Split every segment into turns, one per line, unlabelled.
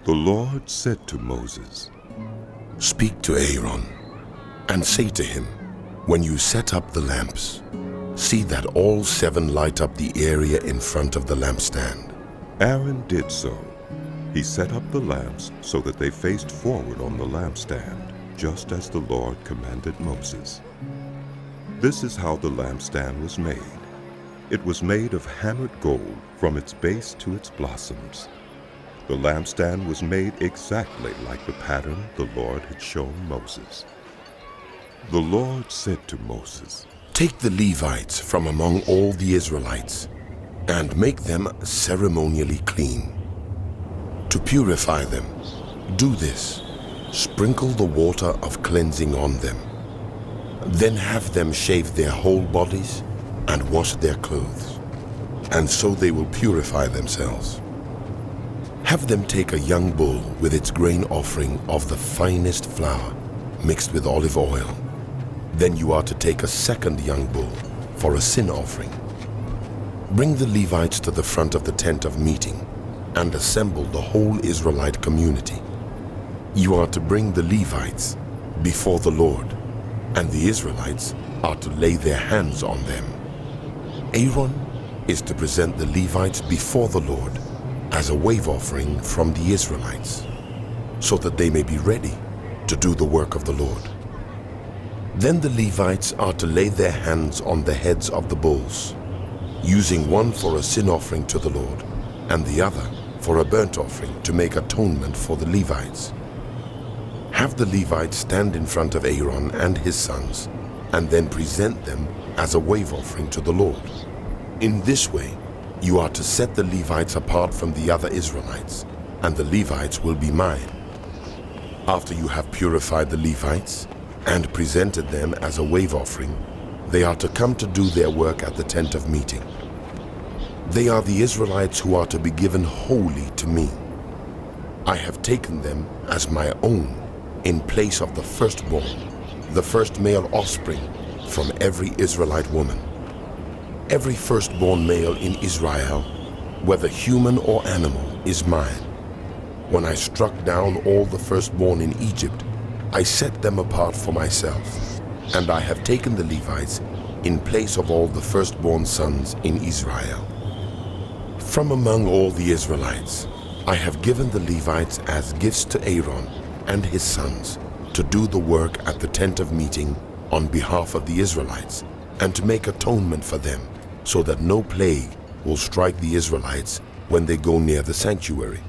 The Lord said to Moses,
"Speak to Aaron and say to him, when you set up the lamps, see that all 7 light up the area in front of the lampstand."
Aaron did so. He set up the lamps so that they faced forward on the lampstand, just as the Lord commanded Moses. This is how the lampstand was made. It was made of hammered gold from its base to its blossoms. The lampstand was made exactly like the pattern the Lord had shown Moses. The Lord said to Moses,
"Take the Levites from among all the Israelites and make them ceremonially clean. To purify them, do this: sprinkle the water of cleansing on them. Then have them shave their whole bodies and wash their clothes, and so they will purify themselves. Have them take a young bull with its grain offering of the finest flour mixed with olive oil. Then you are to take a second young bull for a sin offering. Bring the Levites to the front of the tent of meeting and assemble the whole Israelite community. You are to bring the Levites before the Lord, and the Israelites are to lay their hands on them. Aaron is to present the Levites before the Lord as a wave offering from the Israelites, so that they may be ready to do the work of the Lord. Then the Levites are to lay their hands on the heads of the bulls, using one for a sin offering to the Lord and the other for a burnt offering to make atonement for the Levites. Have the Levites stand in front of Aaron and his sons, and then present them as a wave offering to the Lord. In this way, you are to set the Levites apart from the other Israelites, and the Levites will be mine. After you have purified the Levites and presented them as a wave offering, they are to come to do their work at the tent of meeting. They are the Israelites who are to be given wholly to me. I have taken them as my own in place of the firstborn, the first male offspring from every Israelite woman. Every firstborn male in Israel, whether human or animal, is mine. When I struck down all the firstborn in Egypt, I set them apart for myself, and I have taken the Levites in place of all the firstborn sons in Israel. From among all the Israelites, I have given the Levites as gifts to Aaron and his sons to do the work at the tent of meeting on behalf of the Israelites, and to make atonement for them, so that no plague will strike the Israelites when they go near the sanctuary."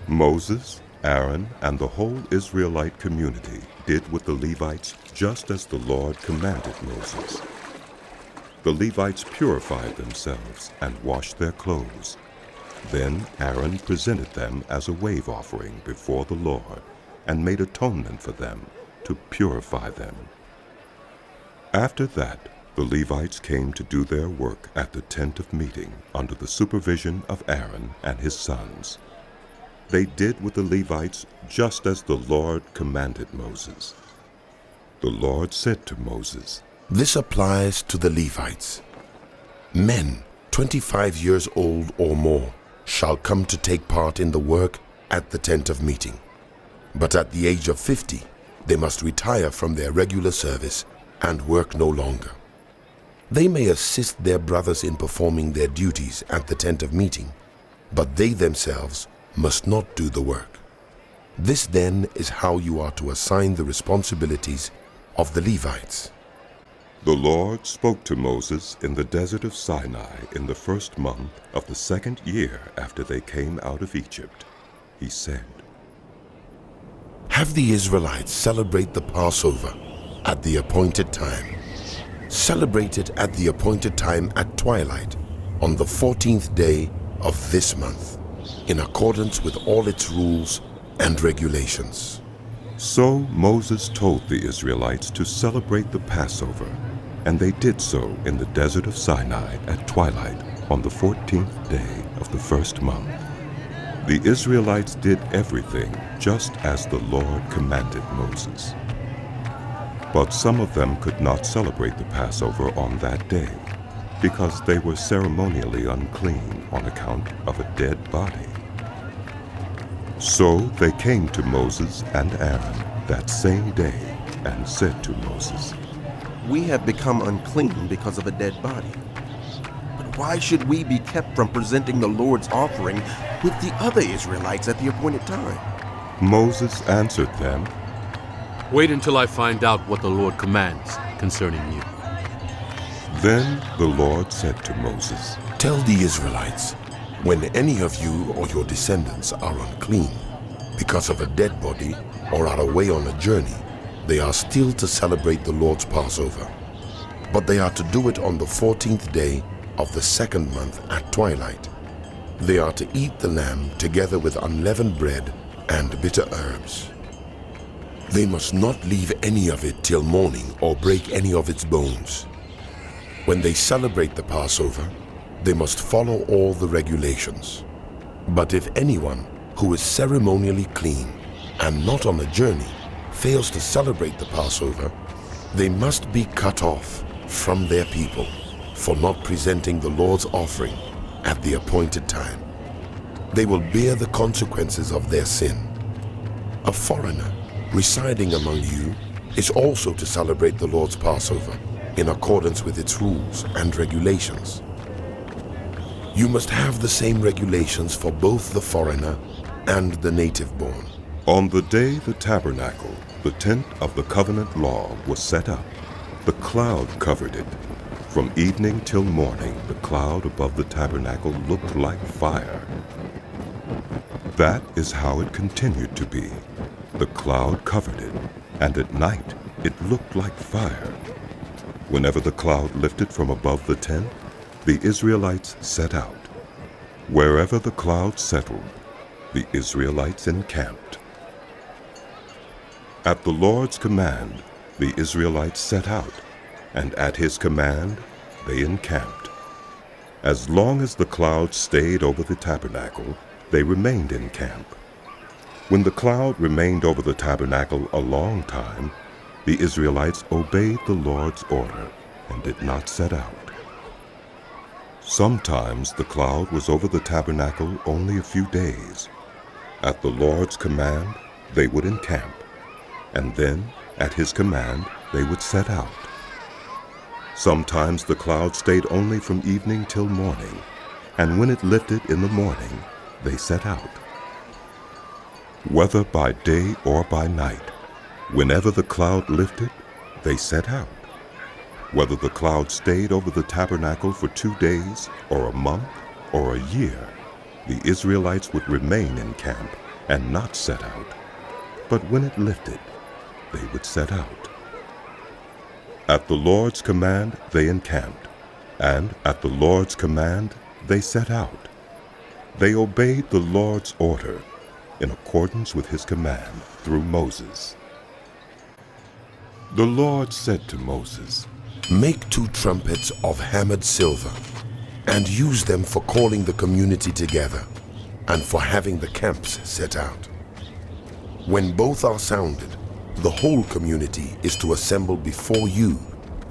Moses, Aaron, and the whole Israelite community did with the Levites just as the Lord commanded Moses. The Levites purified themselves and washed their clothes. Then Aaron presented them as a wave offering before the Lord and made atonement for them to purify them. After that, the Levites came to do their work at the tent of meeting under the supervision of Aaron and his sons. They did with the Levites just as the Lord commanded Moses. The Lord said to Moses,
"This applies to the Levites. Men 25 years old or more shall come to take part in the work at the tent of meeting. But at the age of 50, they must retire from their regular service and work no longer. They may assist their brothers in performing their duties at the tent of meeting, but they themselves must not do the work. This then is how you are to assign the responsibilities of the Levites."
The Lord spoke to Moses in the desert of Sinai in the first month of the 2nd year after they came out of Egypt. He said,
"Have the Israelites celebrate the Passover at the appointed time. Celebrate it at the appointed time at twilight on the 14th day of this month, in accordance with all its rules and regulations."
So Moses told the Israelites to celebrate the Passover, and they did so in the desert of Sinai at twilight on the 14th day of the first month. The Israelites did everything just as the Lord commanded Moses. But some of them could not celebrate the Passover on that day, because they were ceremonially unclean on account of a dead body. So they came to Moses and Aaron that same day and said to Moses,
"We have become unclean because of a dead body. But why should we be kept from presenting the Lord's offering with the other Israelites at the appointed time?"
Moses answered them,
Wait until I find out what the Lord commands concerning you.
Then the Lord said to Moses,
Tell the Israelites, when any of you or your descendants are unclean because of a dead body or are away on a journey, they are still to celebrate the Lord's Passover. But they are to do it on the 14th day of the second month at twilight. They are to eat the lamb together with unleavened bread and bitter herbs. They must not leave any of it till morning or break any of its bones. When they celebrate the Passover, they must follow all the regulations. But if anyone who is ceremonially clean and not on a journey fails to celebrate the Passover, they must be cut off from their people for not presenting the Lord's offering at the appointed time. They will bear the consequences of their sin. A foreigner residing among you is also to celebrate the Lord's Passover in accordance with its rules and regulations. You must have the same regulations for both the foreigner and the native-born.
On the day the tabernacle, the tent of the covenant law, was set up, the cloud covered it. From evening till morning, the cloud above the tabernacle looked like fire. That is how it continued to be. The cloud covered it, and at night it looked like fire. Whenever the cloud lifted from above the tent, the Israelites set out. Wherever the cloud settled, the Israelites encamped. At the Lord's command, the Israelites set out, and at his command, they encamped. As long as the cloud stayed over the tabernacle, they remained in camp. When the cloud remained over the tabernacle a long time, the Israelites obeyed the Lord's order and did not set out. Sometimes the cloud was over the tabernacle only a few days. At the Lord's command, they would encamp, and then, at his command, they would set out. Sometimes the cloud stayed only from evening till morning, and when it lifted in the morning, they set out. Whether by day or by night, whenever the cloud lifted, they set out. Whether the cloud stayed over the tabernacle for 2 days, or a month, or a year, the Israelites would remain in camp and not set out. But when it lifted, they would set out. At the Lord's command they encamped, and at the Lord's command they set out. They obeyed the Lord's order in accordance with his command through Moses. The Lord said to Moses,
Make 2 trumpets of hammered silver, and use them for calling the community together, and for having the camps set out. When both are sounded, the whole community is to assemble before you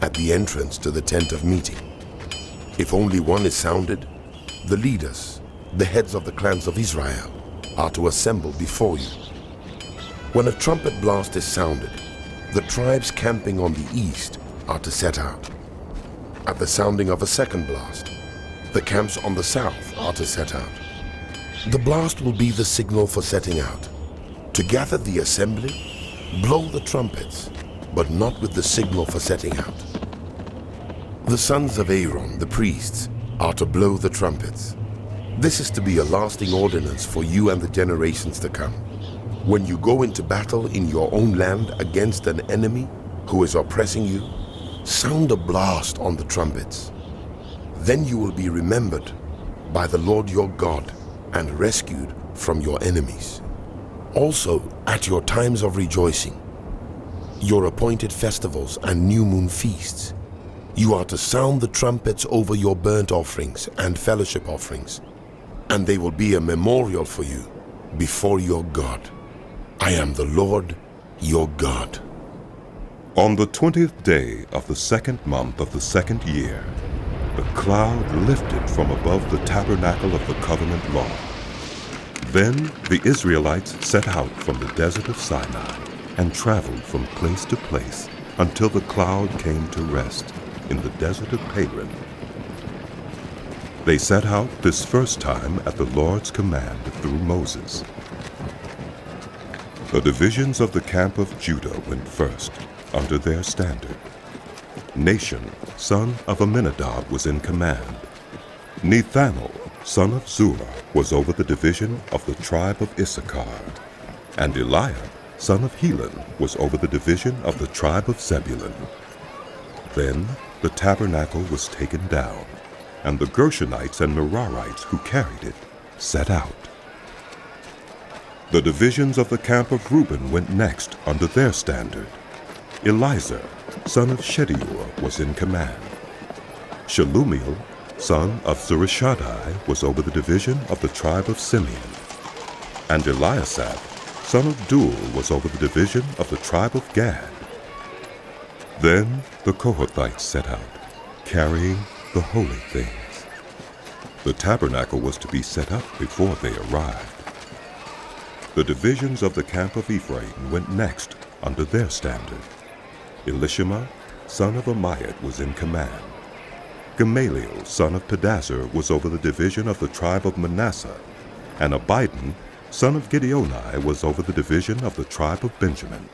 at the entrance to the tent of meeting. If only one is sounded, the leaders, the heads of the clans of Israel, are to assemble before you. When a trumpet blast is sounded, the tribes camping on the east are to set out. At the sounding of a second blast, the camps on the south are to set out. The blast will be the signal for setting out. To gather the assembly, blow the trumpets, but not with the signal for setting out. The sons of Aaron, the priests, are to blow the trumpets. This is to be a lasting ordinance for you and the generations to come. When you go into battle in your own land against an enemy who is oppressing you, sound a blast on the trumpets. Then you will be remembered by the Lord your God and rescued from your enemies. Also, at your times of rejoicing, your appointed festivals and new moon feasts, you are to sound the trumpets over your burnt offerings and fellowship offerings, and they will be a memorial for you before your God. I am the Lord your God.
On the 20th day of the second month of the second year, the cloud lifted from above the tabernacle of the covenant law. Then the Israelites set out from the desert of Sinai and traveled from place to place until the cloud came to rest in the desert of Paran. They set out this first time at the Lord's command through Moses. The divisions of the camp of Judah went first, under their standard. Nahshon, son of Amminadab, was in command. Nethanel, son of Zurah, was over the division of the tribe of Issachar. And Eliab, son of Helon, was over the division of the tribe of Zebulun. Then the tabernacle was taken down, and the Gershonites and Merarites who carried it set out. The divisions of the camp of Reuben went next under their standard. Elizur, son of Shedeur, was in command. Shelumiel, son of Zurishaddai, was over the division of the tribe of Simeon. And Eliasaph, son of Deuel, was over the division of the tribe of Gad. Then the Kohathites set out, carrying the holy things. The tabernacle was to be set up before they arrived. The divisions of the camp of Ephraim went next under their standard. Elishama, son of Ammiad, was in command. Gamaliel, son of Pedazur, was over the division of the tribe of Manasseh, and Abidan, son of Gideoni, was over the division of the tribe of Benjamin.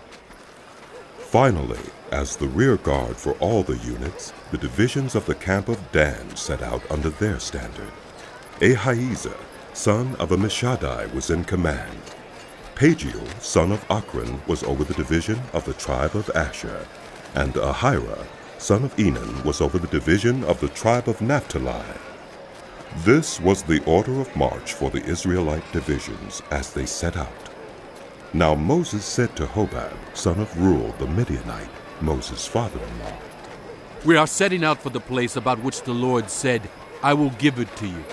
Finally, as the rear guard for all the units, the divisions of the camp of Dan set out under their standard. Ahiezer, son of Ammishaddai, was in command. Pagiel, son of Ochran, was over the division of the tribe of Asher, and Ahira, son of Enan, was over the division of the tribe of Naphtali. This was the order of march for the Israelite divisions as they set out. Now Moses said to Hobab, son of Reuel the Midianite, Moses' father-in-law,
We are setting out for the place about which the Lord said, I will give it to you.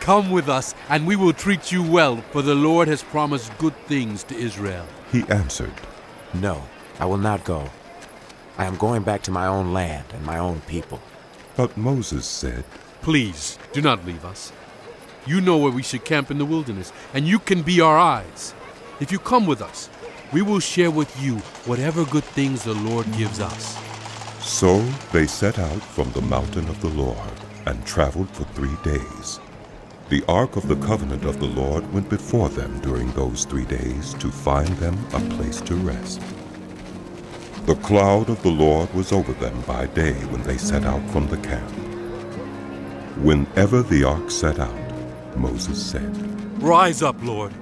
Come with us, and we will treat you well, for the Lord has promised good things to Israel.
He answered,
No, I will not go. I am going back to my own land and my own people.
But Moses said,
Please, do not leave us. You know where we should camp in the wilderness, and you can be our eyes. If you come with us, we will share with you whatever good things the Lord gives us.
So they set out from the mountain of the Lord and traveled for 3 days. The ark of the covenant of the Lord went before them during those 3 days to find them a place to rest. The cloud of the Lord was over them by day when they set out from the camp. Whenever the ark set out, Moses said,
Rise up, Lord.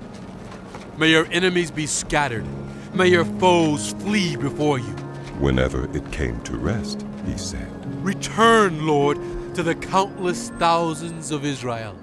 May your enemies be scattered. May your foes flee before you.
Whenever it came to rest, he said,
Return, Lord, to the countless thousands of Israel.